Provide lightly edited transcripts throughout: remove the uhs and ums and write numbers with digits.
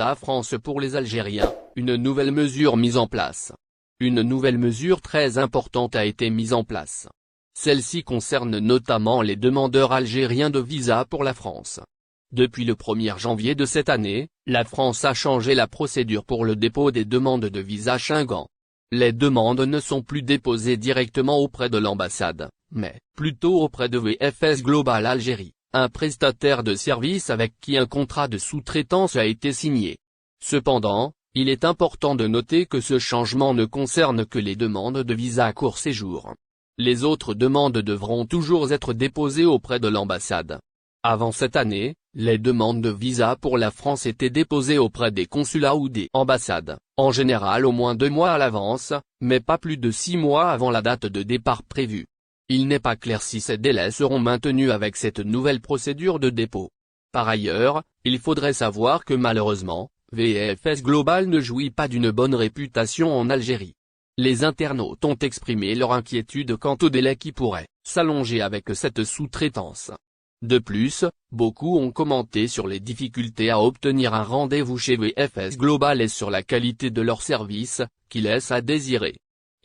Visa France pour les Algériens, une nouvelle mesure mise en place. Une nouvelle mesure très importante a été mise en place. Celle-ci concerne notamment les demandeurs algériens de visa pour la France. Depuis le 1er janvier de cette année, la France a changé la procédure pour le dépôt des demandes de visa Schengen. Les demandes ne sont plus déposées directement auprès de l'ambassade, mais plutôt auprès de VFS Global Algérie, un prestataire de services avec qui un contrat de sous-traitance a été signé. Cependant, il est important de noter que ce changement ne concerne que les demandes de visa à court séjour. Les autres demandes devront toujours être déposées auprès de l'ambassade. Avant cette année, les demandes de visa pour la France étaient déposées auprès des consulats ou des ambassades, en général au moins 2 mois à l'avance, mais pas plus de 6 mois avant la date de départ prévue. Il n'est pas clair si ces délais seront maintenus avec cette nouvelle procédure de dépôt. Par ailleurs, il faudrait savoir que malheureusement, VFS Global ne jouit pas d'une bonne réputation en Algérie. Les internautes ont exprimé leur inquiétude quant au délai qui pourrait s'allonger avec cette sous-traitance. De plus, beaucoup ont commenté sur les difficultés à obtenir un rendez-vous chez VFS Global et sur la qualité de leurs services, qui laisse à désirer.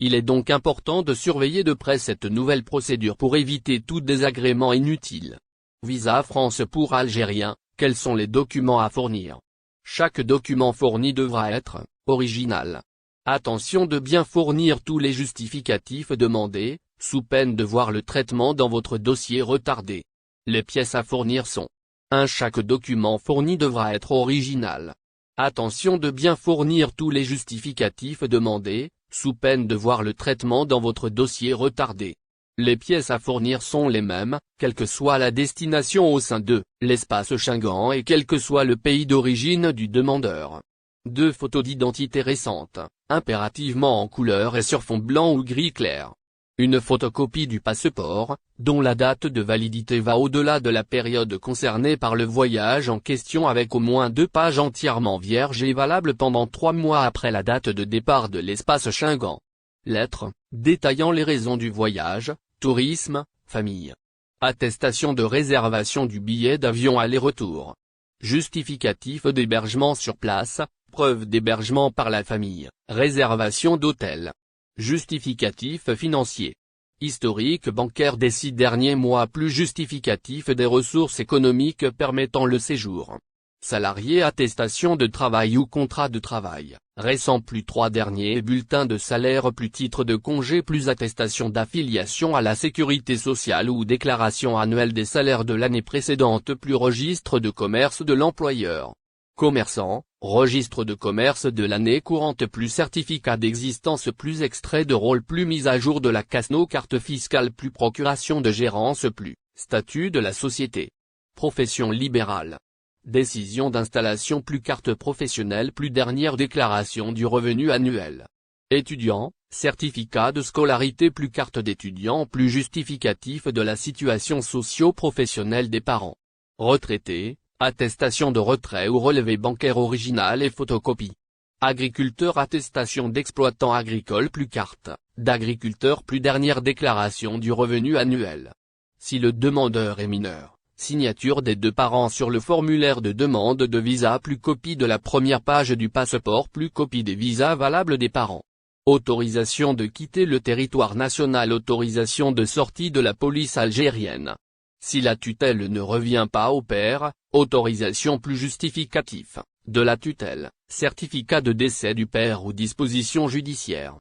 Il est donc important de surveiller de près cette nouvelle procédure pour éviter tout désagrément inutile. Visa France pour Algériens, quels sont les documents à fournir? Chaque document fourni devra être original. Attention de bien fournir tous les justificatifs demandés, sous peine de voir le traitement dans votre dossier retardé. Les pièces à fournir sont 1. Chaque document fourni devra être original. Attention de bien fournir tous les justificatifs demandés, sous peine de voir le traitement dans votre dossier retardé. Les pièces à fournir sont les mêmes, quelle que soit la destination au sein de l'espace Schengen et quel que soit le pays d'origine du demandeur. 2. Photos d'identité récentes, impérativement en couleur et sur fond blanc ou gris clair. Une photocopie du passeport, dont la date de validité va au-delà de la période concernée par le voyage en question avec au moins 2 pages entièrement vierges et valables pendant 3 mois après la date de départ de l'espace Schengen. Lettre, détaillant les raisons du voyage, tourisme, famille. Attestation de réservation du billet d'avion aller-retour. Justificatif d'hébergement sur place, preuve d'hébergement par la famille, réservation d'hôtel. Justificatif financier. Historique bancaire des 6 derniers mois plus justificatif des ressources économiques permettant le séjour. Salarié attestation de travail ou contrat de travail, récent plus 3 derniers bulletins de salaire plus titre de congé plus attestation d'affiliation à la sécurité sociale ou déclaration annuelle des salaires de l'année précédente plus registre de commerce de l'employeur. Commerçant, registre de commerce de l'année courante plus certificat d'existence plus extrait de rôle plus mise à jour de la CASNO carte fiscale plus procuration de gérance plus statut de la société. Profession libérale. Décision d'installation plus carte professionnelle plus dernière déclaration du revenu annuel. Étudiant, certificat de scolarité plus carte d'étudiant plus justificatif de la situation socio-professionnelle des parents. Retraité, attestation de retrait ou relevé bancaire original et photocopie. Agriculteur attestation d'exploitant agricole plus carte d'agriculteur plus dernière déclaration du revenu annuel. Si le demandeur est mineur, signature des 2 parents sur le formulaire de demande de visa plus copie de la première page du passeport plus copie des visas valables des parents. Autorisation de quitter le territoire national. Autorisation de sortie de la police algérienne. Si la tutelle ne revient pas au père, autorisation plus justificatif de la tutelle, certificat de décès du père ou disposition judiciaire.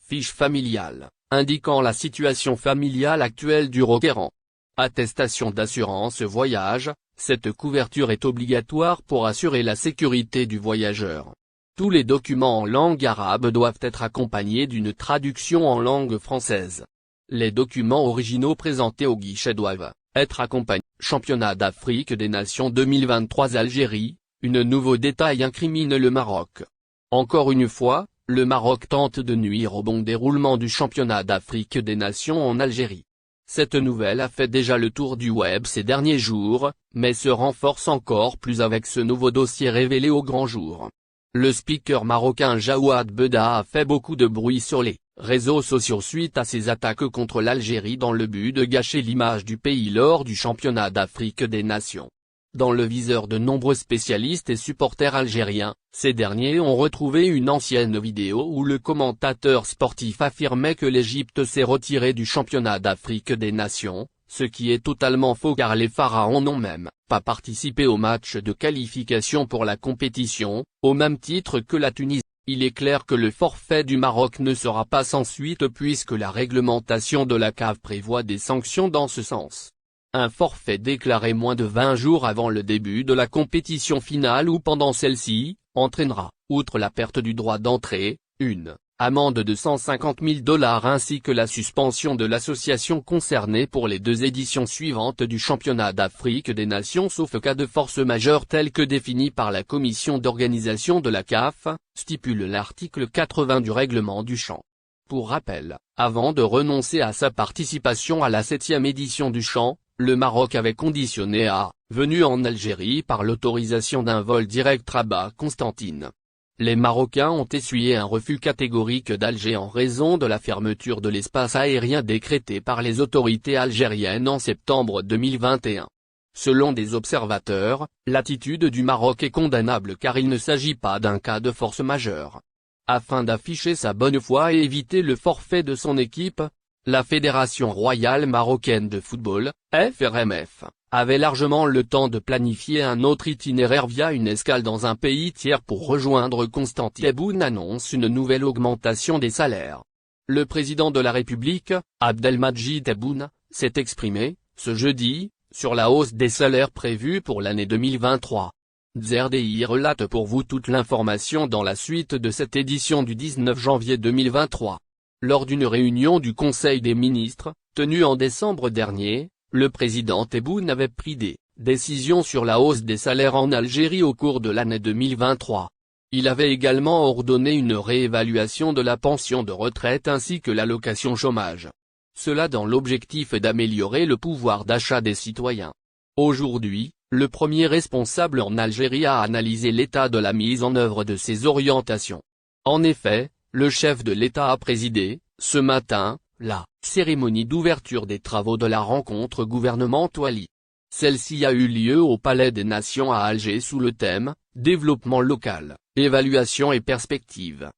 Fiche familiale, indiquant la situation familiale actuelle du requérant. Attestation d'assurance voyage, cette couverture est obligatoire pour assurer la sécurité du voyageur. Tous les documents en langue arabe doivent être accompagnés d'une traduction en langue française. Les documents originaux présentés au guichet doivent être accompagnés. Championnat d'Afrique des Nations 2023 Algérie, une nouveau détail incrimine le Maroc. Encore une fois, le Maroc tente de nuire au bon déroulement du championnat d'Afrique des Nations en Algérie. Cette nouvelle a fait déjà le tour du web ces derniers jours, mais se renforce encore plus avec ce nouveau dossier révélé au grand jour. Le speaker marocain Jawad Beda a fait beaucoup de bruit sur les réseaux sociaux suite à ses attaques contre l'Algérie dans le but de gâcher l'image du pays lors du championnat d'Afrique des Nations. Dans le viseur de nombreux spécialistes et supporters algériens, ces derniers ont retrouvé une ancienne vidéo où le commentateur sportif affirmait que l'Égypte s'est retirée du championnat d'Afrique des Nations, ce qui est totalement faux car les Pharaons n'ont même pas participé au match de qualification pour la compétition, au même titre que la Tunisie. Il est clair que le forfait du Maroc ne sera pas sans suite puisque la réglementation de la CAF prévoit des sanctions dans ce sens. Un forfait déclaré moins de 20 jours avant le début de la compétition finale ou pendant celle-ci, entraînera, outre la perte du droit d'entrée, une amende de $150 000 ainsi que la suspension de l'association concernée pour les 2 éditions suivantes du championnat d'Afrique des Nations sauf cas de force majeure tel que défini par la commission d'organisation de la CAF, stipule l'article 80 du règlement du CHAN. Pour rappel, avant de renoncer à sa participation à la 7e édition du CHAN, le Maroc avait conditionné à venue en Algérie par l'autorisation d'un vol direct Rabat-Constantine. Les Marocains ont essuyé un refus catégorique d'Alger en raison de la fermeture de l'espace aérien décrétée par les autorités algériennes en septembre 2021. Selon des observateurs, l'attitude du Maroc est condamnable car il ne s'agit pas d'un cas de force majeure. Afin d'afficher sa bonne foi et éviter le forfait de son équipe, la Fédération royale marocaine de football, FRMF, avait largement le temps de planifier un autre itinéraire via une escale dans un pays tiers pour rejoindre Constantine. Tebboune annonce une nouvelle augmentation des salaires. Le président de la République, Abdelmadjid Tebboune, s'est exprimé, ce jeudi, sur la hausse des salaires prévue pour l'année 2023. ZRDI relate pour vous toute l'information dans la suite de cette édition du 19 janvier 2023. Lors d'une réunion du Conseil des ministres, tenue en décembre dernier, le président Tebboune avait pris des décisions sur la hausse des salaires en Algérie au cours de l'année 2023. Il avait également ordonné une réévaluation de la pension de retraite ainsi que l'allocation chômage. Cela dans l'objectif d'améliorer le pouvoir d'achat des citoyens. Aujourd'hui, le premier responsable en Algérie a analysé l'état de la mise en œuvre de ces orientations. En effet, le chef de l'État a présidé, ce matin, la cérémonie d'ouverture des travaux de la rencontre gouvernementale. Celle-ci a eu lieu au Palais des Nations à Alger sous le thème « Développement local, évaluation et perspective ».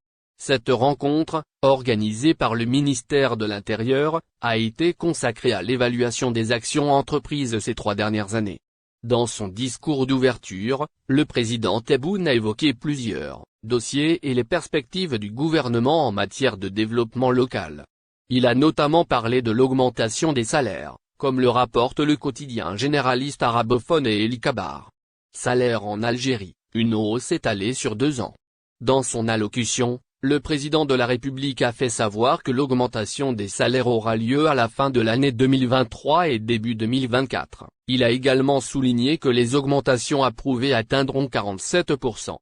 Cette rencontre, organisée par le ministère de l'Intérieur, a été consacrée à l'évaluation des actions entreprises ces 3 dernières années. Dans son discours d'ouverture, le président Tebboune a évoqué plusieurs dossiers et les perspectives du gouvernement en matière de développement local. Il a notamment parlé de l'augmentation des salaires, comme le rapporte le quotidien généraliste arabophone et El Kabar. Salaire en Algérie, une hausse étalée sur 2 ans. Dans son allocution, le président de la République a fait savoir que l'augmentation des salaires aura lieu à la fin de l'année 2023 et début 2024. Il a également souligné que les augmentations approuvées atteindront 47%.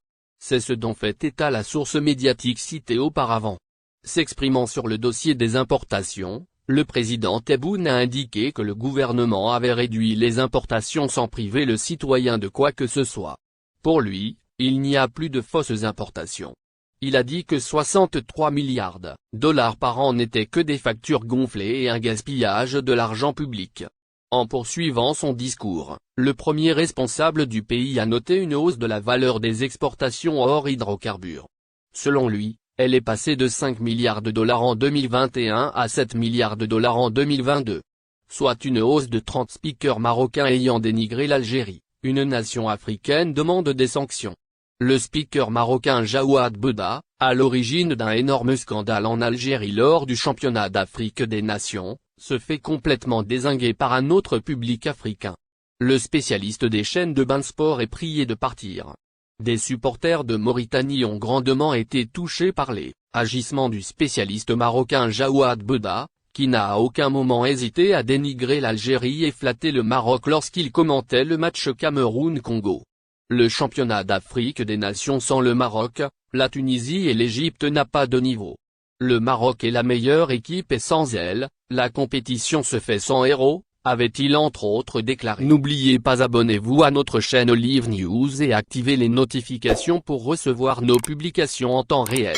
C'est ce dont fait état la source médiatique citée auparavant. S'exprimant sur le dossier des importations, le président Tebboune a indiqué que le gouvernement avait réduit les importations sans priver le citoyen de quoi que ce soit. Pour lui, il n'y a plus de fausses importations. Il a dit que 63 milliards de dollars par an n'étaient que des factures gonflées et un gaspillage de l'argent public. En poursuivant son discours, le premier responsable du pays a noté une hausse de la valeur des exportations hors hydrocarbures. Selon lui, elle est passée de 5 milliards de dollars en 2021 à 7 milliards de dollars en 2022. Soit une hausse de 30 speakers marocains ayant dénigré l'Algérie, une nation africaine demande des sanctions. Le speaker marocain Jawad Bouda, à l'origine d'un énorme scandale en Algérie lors du championnat d'Afrique des Nations, se fait complètement dézinguer par un autre public africain. Le spécialiste des chaînes de bain sport est prié de partir. Des supporters de Mauritanie ont grandement été touchés par les agissements du spécialiste marocain Jawad Bouda, qui n'a à aucun moment hésité à dénigrer l'Algérie et flatter le Maroc lorsqu'il commentait le match Cameroun-Congo. Le championnat d'Afrique des Nations sans le Maroc, la Tunisie et l'Égypte n'a pas de niveau. Le Maroc est la meilleure équipe et sans elle, la compétition se fait sans héros, avait-il entre autres déclaré. N'oubliez pas abonnez-vous à notre chaîne Olive News et activez les notifications pour recevoir nos publications en temps réel.